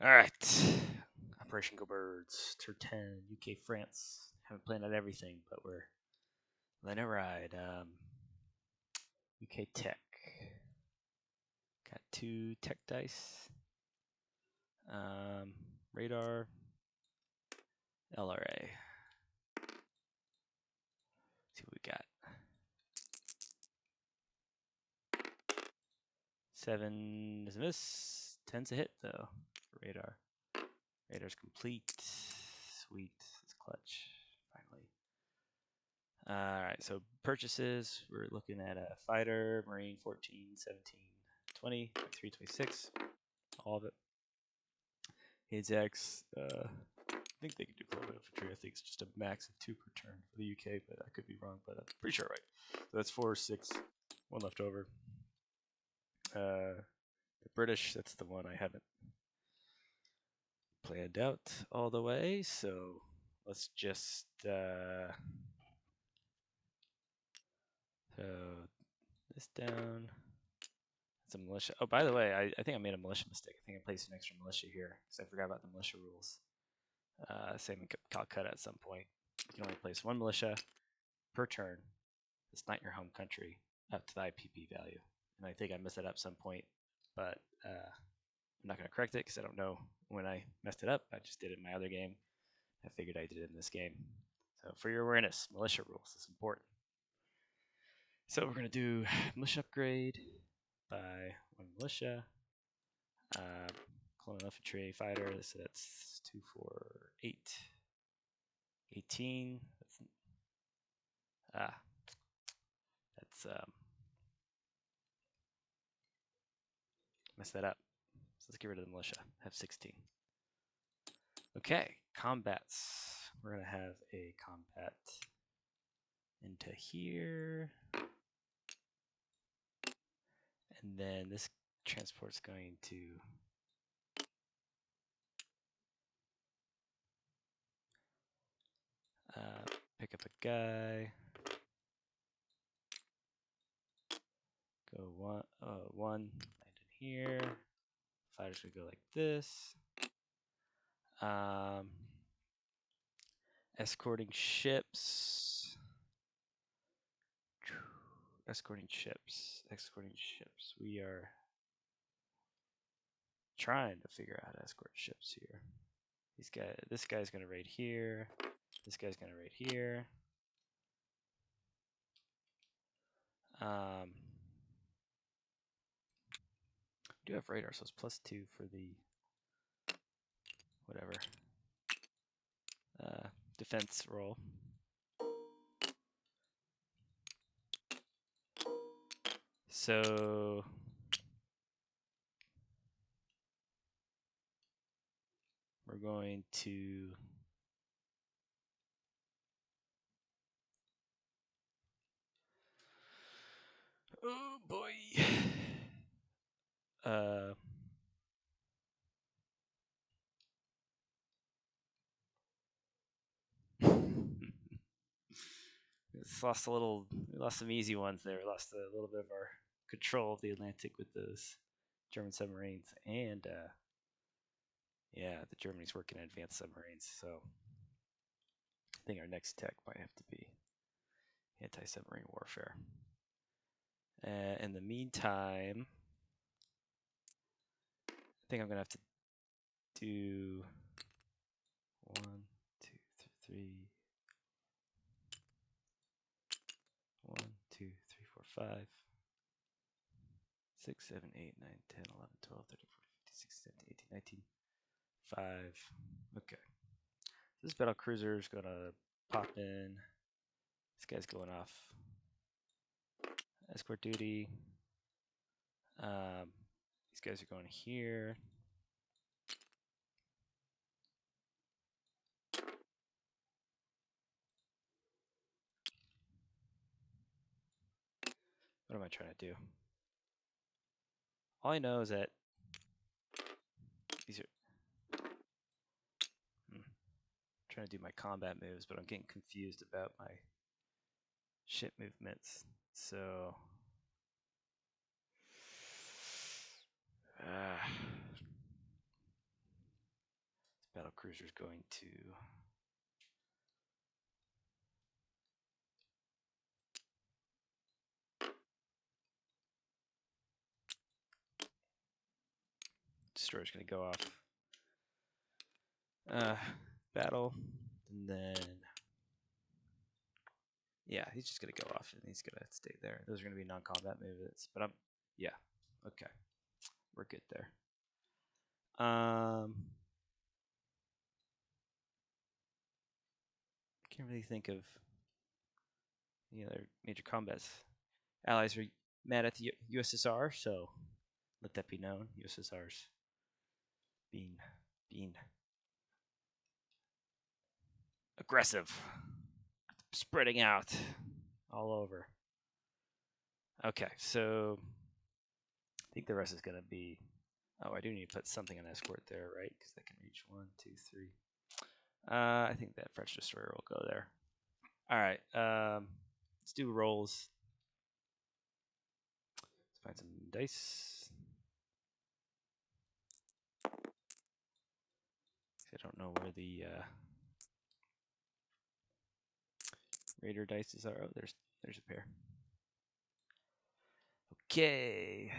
All right. Operation Go Birds, Tur 10, UK, France. Haven't planned out everything, but we're letting it ride. UK Tech. Got 2 Tech dice. Radar. LRA. See what we got. 7 is a miss. 10's a hit, though, for Radar. Radar's complete. Sweet. It's clutch, finally. Alright, so purchases, we're looking at a fighter, Marine 14, 17, 20, 326, all of it. Ajax, I think they can do global infantry. I think it's just a max of 2 per turn for the UK, but I could be wrong, but I'm pretty sure right. So that's 4, 6, 1 left over. The British, that's the one I haven't planned out all the way, so let's just so this down. It's a militia. Oh, by the way, I think I made a militia mistake. I think I placed an extra militia here because I forgot about the militia rules. Same in Calcutta at some point. You can only place 1 militia per turn. It's not your home country up to the IPP value. And I think I messed it up some point, but I'm not going to correct it because I don't know when I messed it up. I just did it in my other game. I figured I did it in this game. So for your awareness, militia rules is important. So we're going to do militia upgrade by 1 militia. Colonial infantry fighter, so that's 2, 4, 8, 18. That's mess that up. So let's get rid of the militia. Have 16. Okay, combats. We're gonna have a combat into here, and then this transport's going to pick up a guy. Go one, land in here. Fighters would go like this. Escorting ships. Escorting ships. We are trying to figure out how to escort ships here. This guy's gonna raid here. This guy's gonna raid here. We do have radar, so it's +2 for the whatever defense roll. So we're going to oh boy. It's lost a little. We lost some easy ones there. We lost a little bit of our control of the Atlantic with those German submarines, and yeah, the Germany's working on advanced submarines. So I think our next tech might have to be anti-submarine warfare. In the meantime, I think I'm gonna have to do 1, 2, 3. 1, 2, 3, 4, 5, 6, 7, 8, 9, 10, 11, 12, 13, 14, 15, 16, 17, 18, 19, 5. Okay. This battle cruiser is gonna pop in. This guy's going off escort duty. These guys are going here. What am I trying to do? All I know is that these are. Trying to do my combat moves, but I'm getting confused about my ship movements. So. Battle cruiser's going to destroyer's going to go off. Battle, and then yeah, he's just going to go off and he's going to stay there. Those are going to be non-combat movements, but yeah, okay, we're good there. Can't really think of any other major combats. Allies are mad at the USSR, so let that be known. USSR's being aggressive, spreading out all over. Okay, so I think the rest is going to be. Oh, I do need to put something on escort there, right? Because they can reach 1, 2, 3. I think that French destroyer will go there. All right, let's do rolls. Let's find some dice. I don't know where the Raider dice are. Oh, there's a pair. Okay.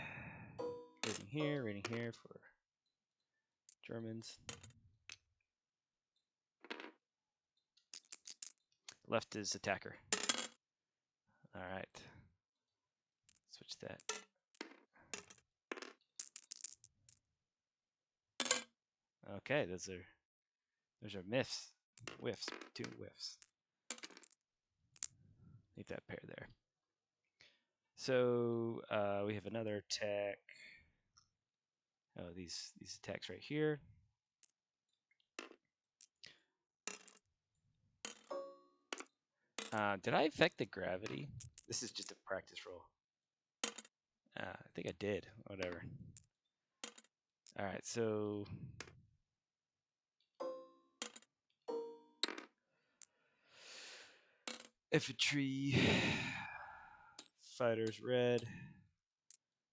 Rating here for Germans. Left is attacker. All right. Switch that. Okay, those are whiffs. 2 whiffs. Leave that pair there. So we have another attack. Oh, these attacks right here. Did I affect the gravity? This is just a practice roll. I think I did. Whatever. All right, so infantry fighters red.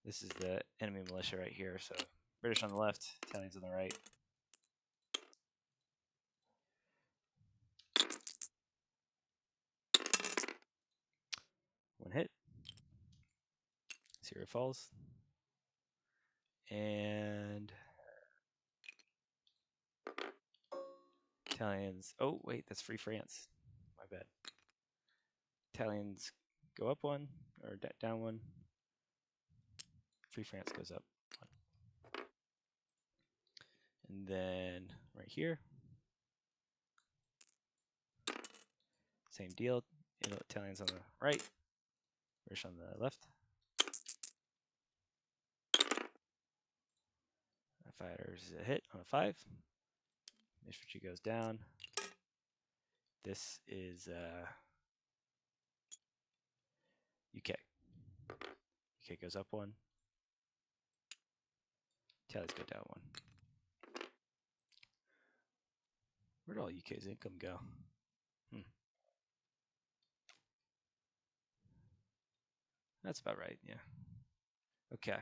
This is the enemy militia right here. So British on the left, Italians on the right. One hit. Syria falls. And Italians. Oh, wait, that's Free France. My bad. Italians go up 1 or down 1. Free France goes up 1. And then right here, same deal. Italians on the right, British on the left. Fighters a hit on a 5. Infantry goes down. This is UK. UK goes up 1. Italians go down 1. Where'd all UK's income go? That's about right, yeah. Okay.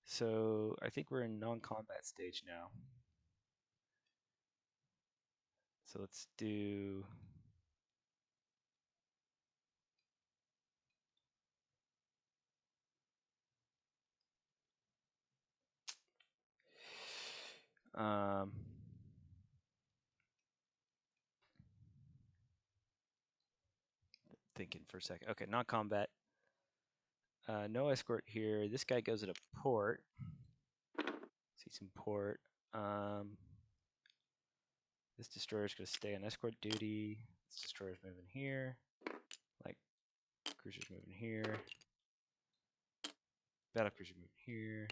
So I think we're in non-combat stage now. So let's do thinking for a second. Okay, non-combat. No escort here. This guy goes at a port. See some port. This destroyer is going to stay on escort duty. This destroyer's moving here. Like cruiser's moving here. Battle cruiser moving here.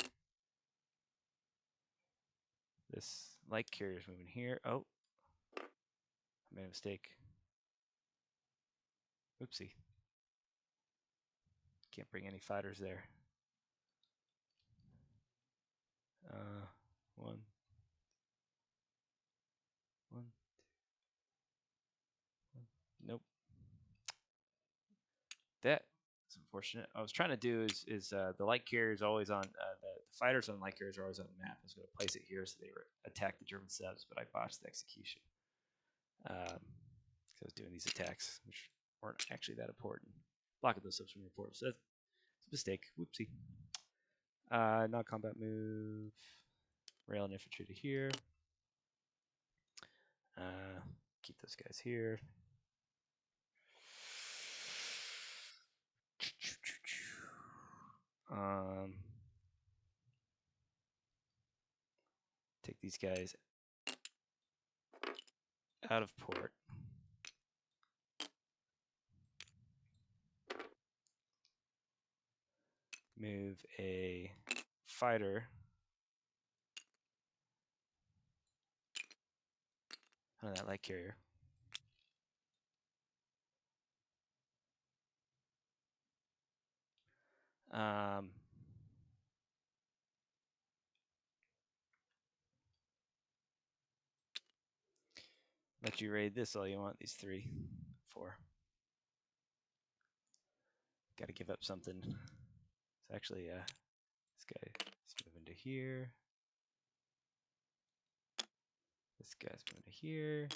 This light carrier's moving here. Oh, I made a mistake. Oopsie. Can't bring any fighters there. 1. Nope. That It's unfortunate. What I was trying to do is the light carrier is always on the fighters on light carriers are always on the map. I was going to place it here so they attack the German subs, but I botched the execution. So I was doing these attacks, which weren't actually that important. Blocking those subs from report. So that's a mistake. Whoopsie. Non-combat move. Rail and infantry to here. Keep those guys here. Take these guys out of port. Move a fighter on that light carrier. Let you raid this all you want, these 3, 4. Got to give up something. It's actually, this guy is moving to here. This guy's moving to here.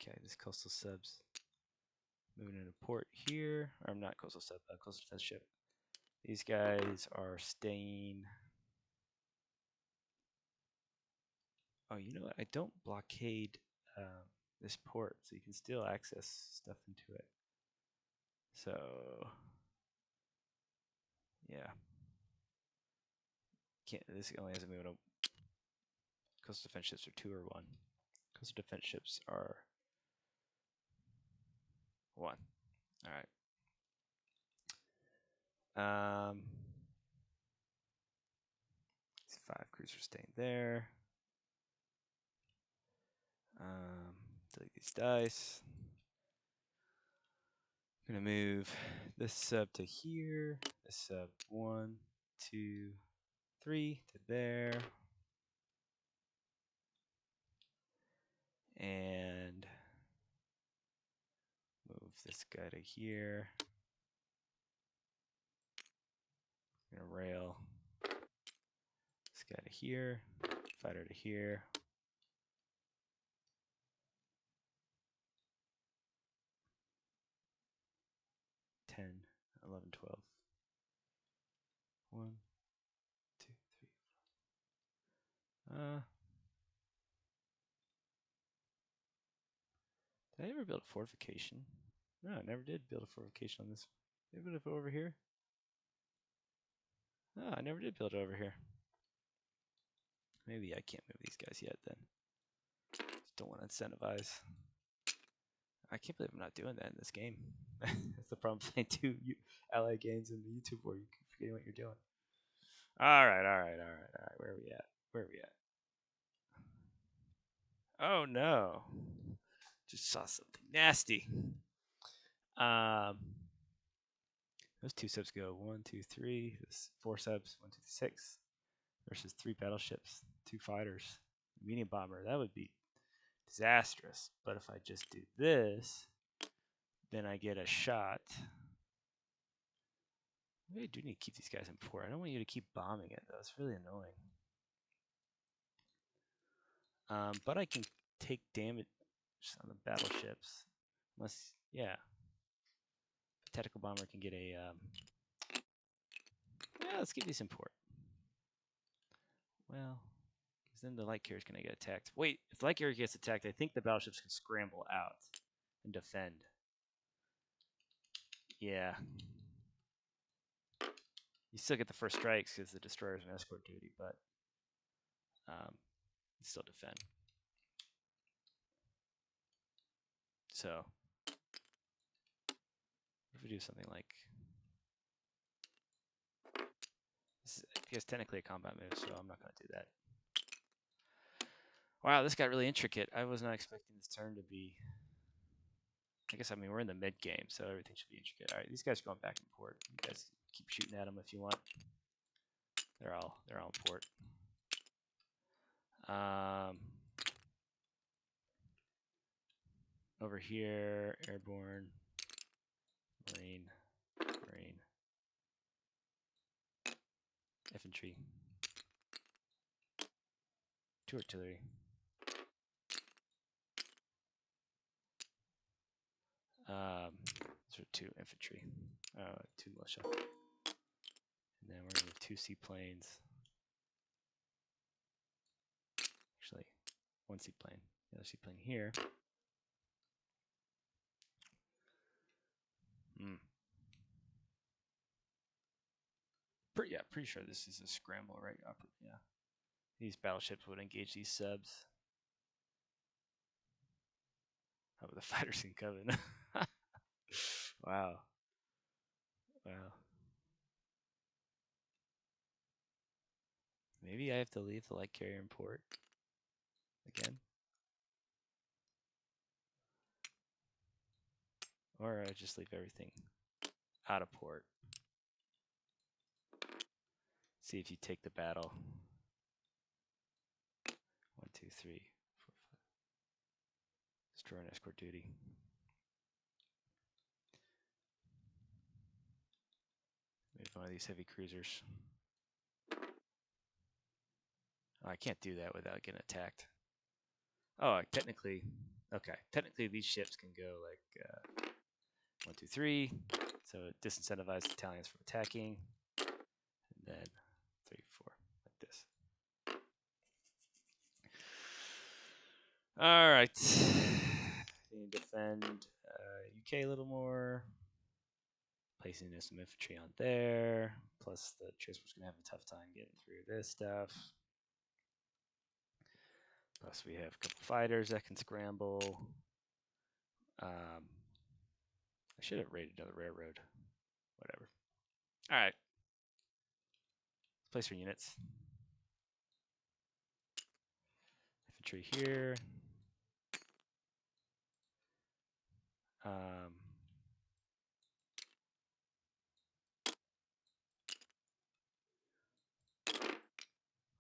Okay, this coastal subs moving into port here. Or not coastal sub, coastal defense ship. These guys are staying. Oh, you know what? I don't blockade this port, so you can still access stuff into it. So, yeah. This only has a move. Coastal defense ships are 2 or 1. Coastal defense ships are 1. All right. These 5 cruisers staying there. Delete these dice. I'm gonna move this sub to here. This sub 1, 2, 3 to there. And move this guy to here. I'm gonna rail this guy to here, fighter to here. $10, $11, $12. 1, 2, 3, 4. Did I ever build a fortification? No, I never did build a fortification on this. Did I build it over here? No, I never did build it over here. Maybe I can't move these guys yet then. Just don't want to incentivize. I can't believe I'm not doing that in this game. That's the problem playing 2 ally games in the YouTube war. You keep forgetting what you're doing. All right. Where are we at? Oh no. Just saw something nasty. Those 2 subs go 1, 2, 3. This 4 subs 1, 2, 6 versus 3 battleships, 2 fighters, medium bomber. That would be disastrous. But if I just do this, then I get a shot. Maybe I do need to keep these guys in port. I don't want you to keep bombing it though. It's really annoying. But I can take damage on the battleships. Unless, yeah. A tactical bomber can get a... yeah, let's keep these in port. Well, because then the light carrier is going to get attacked. Wait, if the light carrier gets attacked, I think the battleships can scramble out and defend. Yeah. You still get the first strikes because the destroyers are on escort duty, but you still defend. So, if we do something like this, is technically a combat move, so I'm not going to do that. Wow, this got really intricate. I was not expecting this turn to be. I mean, we're in the mid game, so everything should be intricate. All right, these guys are going back and port. You guys keep shooting at them if you want. They're all in port. Over here, airborne, marine. infantry, 2 artillery, those are 2 infantry, 2 militia, and then we're gonna have 2 seaplanes. Actually, 1 seaplane, the other seaplane here. Pretty sure this is a scramble, right? Yeah. These battleships would engage these subs. How about the fighters in Coven? Wow. Wow. Maybe I have to leave the light carrier in port again. Or I just leave everything out of port. See if you take the battle. 1, 2, 3, 4, 5. Destroy and escort duty. Maybe one of these heavy cruisers. Oh, I can't do that without getting attacked. Oh, technically, okay. Technically, these ships can go like 1, 2, 3. So it disincentivizes Italians from attacking. And then 3, 4, like this. All right. Need to defend UK a little more. Placing some infantry on there. Plus the transport's gonna have a tough time getting through this stuff. Plus we have a couple fighters that can scramble. I should have raided another railroad. Whatever. All right. Let's place our units. Infantry here.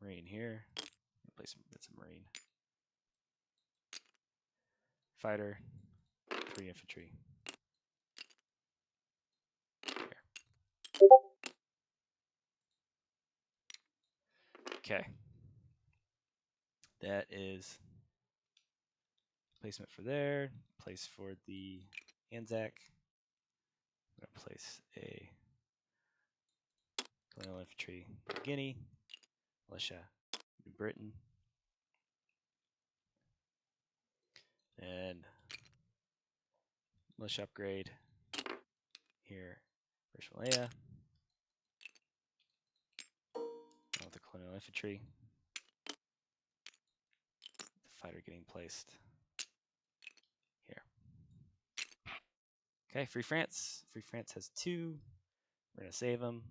Marine here. Place some marine. Fighter. 3 infantry. Here. Okay. That is placement for there. Place for the Anzac. I'm going to place a colonial infantry for Guinea, militia, New Britain, and militia upgrade here, British Malaya. With the colonial infantry, the fighter getting placed here. Okay, Free France. Free France has 2. We're gonna save them.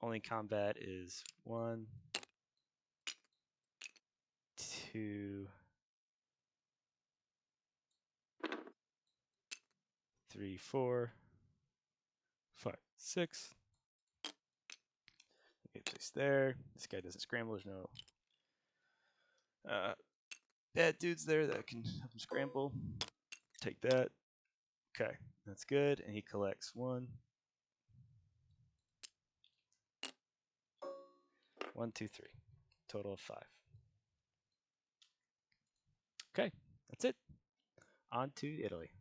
Only combat is 1, 2, 3, 4, 5, 6. Okay, place there. This guy doesn't scramble. There's no bad dudes there that can help him scramble. Take that. Okay, that's good. And he collects 1, 1, 2, 3. Total of 5. Okay, that's it. On to Italy.